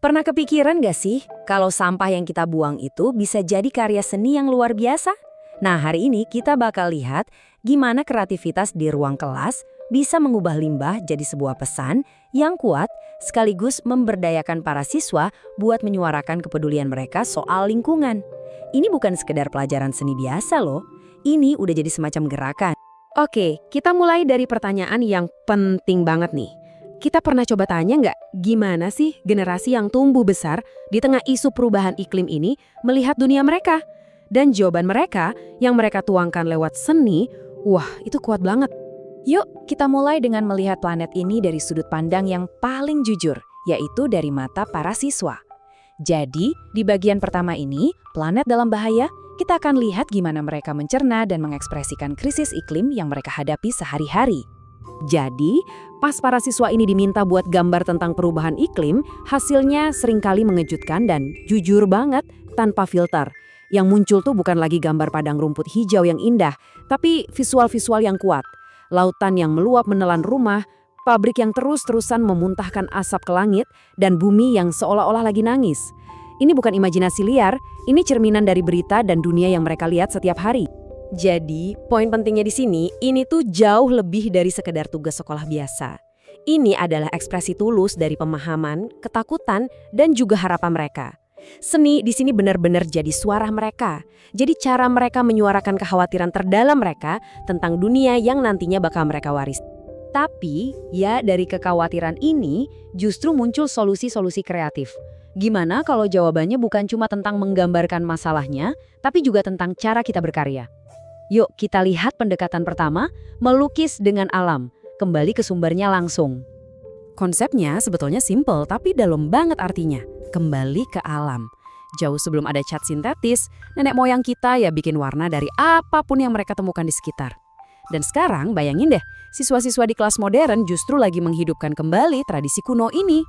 Pernah kepikiran gak sih kalau sampah yang kita buang itu bisa jadi karya seni yang luar biasa? Nah, hari ini kita bakal lihat gimana kreativitas di ruang kelas bisa mengubah limbah jadi sebuah pesan yang kuat sekaligus memberdayakan para siswa buat menyuarakan kepedulian mereka soal lingkungan. Ini bukan sekedar pelajaran seni biasa loh, ini udah jadi semacam gerakan. Oke, kita mulai dari pertanyaan yang penting banget nih. Kita pernah coba tanya nggak, gimana sih generasi yang tumbuh besar di tengah isu perubahan iklim ini melihat dunia mereka? Dan jawaban mereka yang mereka tuangkan lewat seni, wah itu kuat banget. Yuk, kita mulai dengan melihat planet ini dari sudut pandang yang paling jujur, yaitu dari mata para siswa. Jadi, di bagian pertama ini, planet dalam bahaya, kita akan lihat gimana mereka mencerna dan mengekspresikan krisis iklim yang mereka hadapi sehari-hari. Jadi, pas para siswa ini diminta buat gambar tentang perubahan iklim, hasilnya seringkali mengejutkan dan jujur banget tanpa filter. Yang muncul tuh bukan lagi gambar padang rumput hijau yang indah, tapi visual-visual yang kuat. Lautan yang meluap menelan rumah, pabrik yang terus-terusan memuntahkan asap ke langit, dan bumi yang seolah-olah lagi nangis. Ini bukan imajinasi liar, ini cerminan dari berita dan dunia yang mereka lihat setiap hari. Jadi, poin pentingnya di sini, ini tuh jauh lebih dari sekedar tugas sekolah biasa. Ini adalah ekspresi tulus dari pemahaman, ketakutan, dan juga harapan mereka. Seni di sini benar-benar jadi suara mereka. Jadi cara mereka menyuarakan kekhawatiran terdalam mereka tentang dunia yang nantinya bakal mereka waris. Tapi, ya dari kekhawatiran ini justru muncul solusi-solusi kreatif. Gimana kalau jawabannya bukan cuma tentang menggambarkan masalahnya, tapi juga tentang cara kita berkarya? Yuk kita lihat pendekatan pertama, melukis dengan alam. Kembali ke sumbernya langsung. Konsepnya sebetulnya simple tapi dalam banget artinya. Kembali ke alam. Jauh sebelum ada cat sintetis, nenek moyang kita ya bikin warna dari apapun yang mereka temukan di sekitar. Dan sekarang bayangin deh, siswa-siswa di kelas modern justru lagi menghidupkan kembali tradisi kuno ini.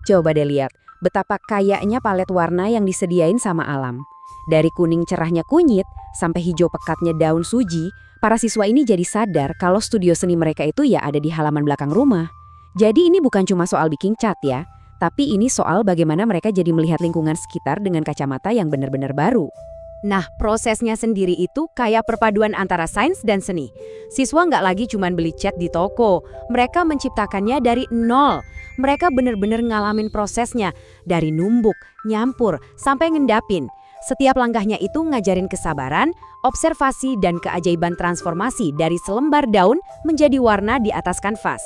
Coba deh lihat, betapa kayaknya palet warna yang disediain sama alam. Dari kuning cerahnya kunyit sampai hijau pekatnya daun suji, para siswa ini jadi sadar kalau studio seni mereka itu ya ada di halaman belakang rumah. Jadi ini bukan cuma soal bikin cat ya, tapi ini soal bagaimana mereka jadi melihat lingkungan sekitar dengan kacamata yang benar-benar baru. Nah, prosesnya sendiri itu kayak perpaduan antara sains dan seni. Siswa nggak lagi cuma beli cat di toko, mereka menciptakannya dari nol. Mereka benar-benar ngalamin prosesnya, dari numbuk, nyampur, sampai ngendapin. Setiap langkahnya itu ngajarin kesabaran, observasi, dan keajaiban transformasi dari selembar daun menjadi warna di atas kanvas.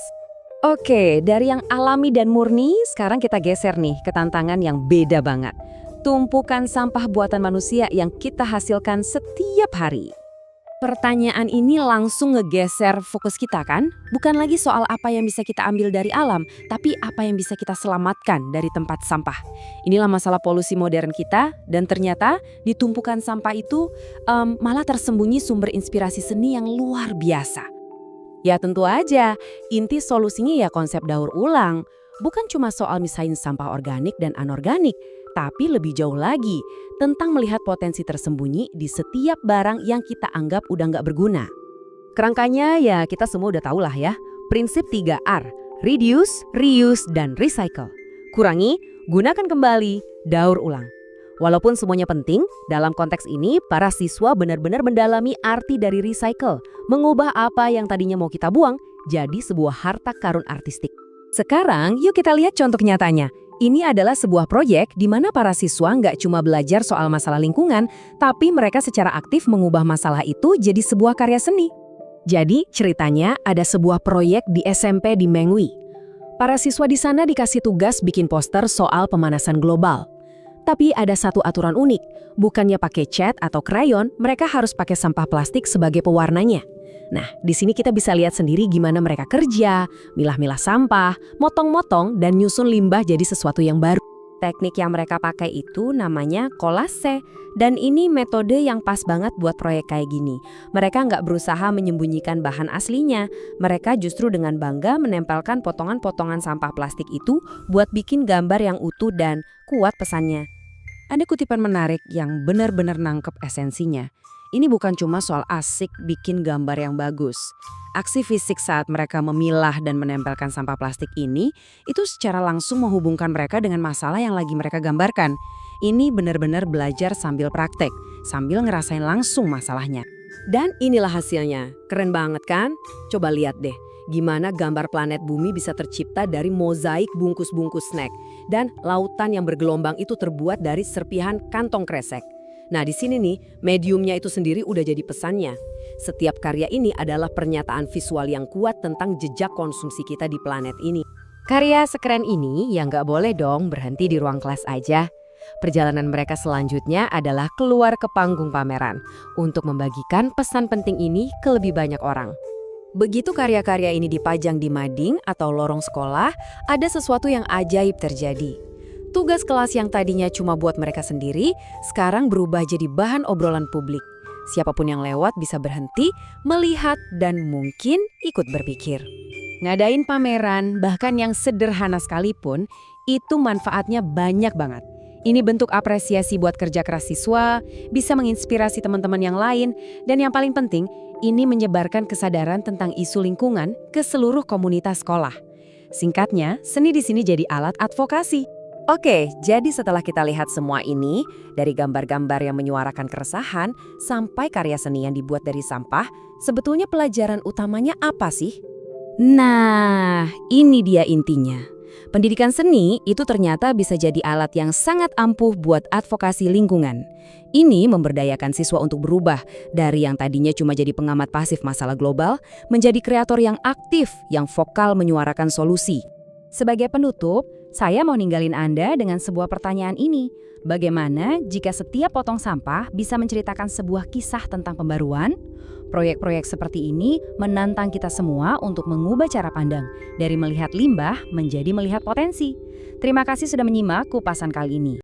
Oke, dari yang alami dan murni, sekarang kita geser nih ke tantangan yang beda banget. Tumpukan sampah buatan manusia yang kita hasilkan setiap hari. Pertanyaan ini langsung ngegeser fokus kita kan? Bukan lagi soal apa yang bisa kita ambil dari alam, tapi apa yang bisa kita selamatkan dari tempat sampah. Inilah masalah polusi modern kita, dan ternyata di tumpukan sampah itu malah tersembunyi sumber inspirasi seni yang luar biasa. Ya tentu aja, inti solusinya ya konsep daur ulang. Bukan cuma soal misahin sampah organik dan anorganik, tapi lebih jauh lagi tentang melihat potensi tersembunyi di setiap barang yang kita anggap udah nggak berguna. Kerangkanya ya kita semua udah tahu lah ya, prinsip 3R, reduce, reuse, dan recycle. Kurangi, gunakan kembali, daur ulang. Walaupun semuanya penting, dalam konteks ini para siswa benar-benar mendalami arti dari recycle, mengubah apa yang tadinya mau kita buang jadi sebuah harta karun artistik. Sekarang yuk kita lihat contoh nyatanya. Ini adalah sebuah proyek di mana para siswa nggak cuma belajar soal masalah lingkungan, tapi mereka secara aktif mengubah masalah itu jadi sebuah karya seni. Jadi ceritanya ada sebuah proyek di SMP di Mengwi. Para siswa di sana dikasih tugas bikin poster soal pemanasan global. Tapi ada satu aturan unik, bukannya pakai cat atau krayon, mereka harus pakai sampah plastik sebagai pewarnanya. Nah, di sini kita bisa lihat sendiri gimana mereka kerja, milah-milah sampah, motong-motong, dan nyusun limbah jadi sesuatu yang baru. Teknik yang mereka pakai itu namanya kolase, dan ini metode yang pas banget buat proyek kayak gini. Mereka nggak berusaha menyembunyikan bahan aslinya, mereka justru dengan bangga menempelkan potongan-potongan sampah plastik itu buat bikin gambar yang utuh dan kuat pesannya. Ada kutipan menarik yang benar-benar nangkep esensinya. ini bukan cuma soal asik bikin gambar yang bagus. Aksi fisik saat mereka memilah dan menempelkan sampah plastik ini, itu secara langsung menghubungkan mereka dengan masalah yang lagi mereka gambarkan. Ini benar-benar belajar sambil praktek, sambil ngerasain langsung masalahnya. Dan inilah hasilnya. Keren banget kan? Coba lihat deh, gimana gambar planet bumi bisa tercipta dari mozaik bungkus-bungkus snack. Dan lautan yang bergelombang itu terbuat dari serpihan kantong kresek. Nah di sini nih, mediumnya itu sendiri udah jadi pesannya. Setiap karya ini adalah pernyataan visual yang kuat tentang jejak konsumsi kita di planet ini. Karya sekeren ini yang nggak boleh dong berhenti di ruang kelas aja. Perjalanan mereka selanjutnya adalah keluar ke panggung pameran untuk membagikan pesan penting ini ke lebih banyak orang. Begitu karya-karya ini dipajang di mading atau lorong sekolah, ada sesuatu yang ajaib terjadi. Tugas kelas yang tadinya cuma buat mereka sendiri, sekarang berubah jadi bahan obrolan publik. Siapapun yang lewat bisa berhenti, melihat, dan mungkin ikut berpikir. Ngadain pameran, bahkan yang sederhana sekalipun, itu manfaatnya banyak banget. Ini bentuk apresiasi buat kerja keras siswa, bisa menginspirasi teman-teman yang lain, dan yang paling penting, ini menyebarkan kesadaran tentang isu lingkungan ke seluruh komunitas sekolah. Singkatnya, seni di sini jadi alat advokasi. Oke, jadi setelah kita lihat semua ini, dari gambar-gambar yang menyuarakan keresahan sampai karya seni yang dibuat dari sampah, sebetulnya pelajaran utamanya apa sih? Nah, ini dia intinya. Pendidikan seni itu ternyata bisa jadi alat yang sangat ampuh buat advokasi lingkungan. Ini memberdayakan siswa untuk berubah dari yang tadinya cuma jadi pengamat pasif masalah global, menjadi kreator yang aktif, yang vokal menyuarakan solusi. Sebagai penutup, saya mau ninggalin Anda dengan sebuah pertanyaan ini. Bagaimana jika setiap potong sampah bisa menceritakan sebuah kisah tentang pembaruan? Proyek-proyek seperti ini menantang kita semua untuk mengubah cara pandang dari melihat limbah menjadi melihat potensi. Terima kasih sudah menyimak kupasan kali ini.